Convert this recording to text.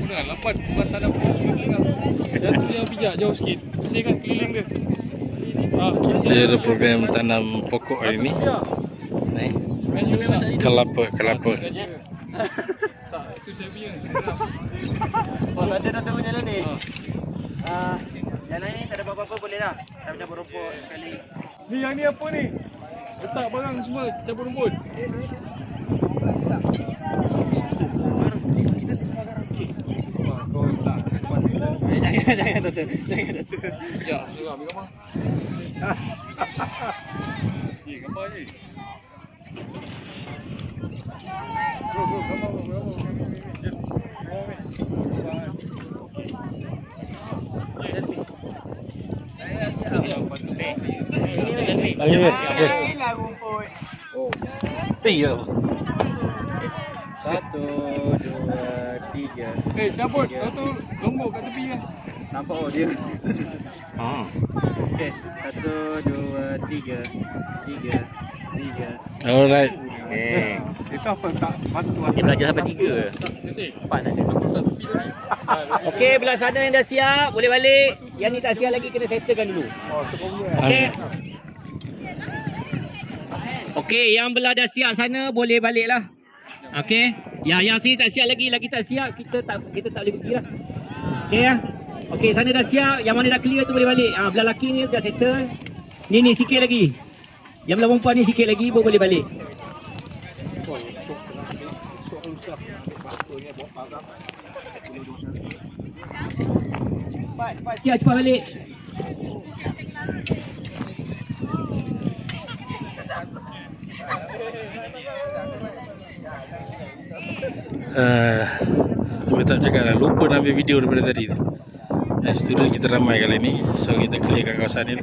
Jangan lambat, bukan tanam keliling. Dan tu yang bijak jauh sikit. Bersihkan keliling dia. Kita ada program tanam pokok hari ni. Ni. Kelapa. Tak, itu saya punya. Oh, tak ada dah tahu jalan ni. Jalan ni tak ada apa-apa boleh dah. Tak campur rumput sekali. Ni yang ni apa ni? Letak barang semua campur rumput. Kita simpan garang sikit. Kau letak. Jangan Datuk. Sekejap, suruh ambil gambar. Gambar je. Bro, gambar. Inilah rumput. Oh. Ya. 1, 2, 3. Cabut. Kau tu lombok kat tepi kan. Nampak oh dia. Okey, 1, 2, 3. Alright. Itu apa tak bantuan. Dia belajar sampai 3 ke? 4 ada. Okey, belah sana yang dah siap, boleh balik. Yang ni tak siap lagi kena settlekan dulu. Okey. Okey, yang belah dah siap sana boleh baliklah. Okey. Yang sini tak siap lagi tak siap, kita tak boleh pergi lah. Okey ya. Okey, sana dah siap, yang mana dah clear tu boleh balik. Belah laki ni dah settle. Ni sikit lagi. Yang belah perempuan ni sikit lagi baru boleh balik. Cepat balik. Saya tak cakap dah, lupa nak ambil video daripada tadi tu. Student kita ramai kali ni, so kita clearkan kawasan ni.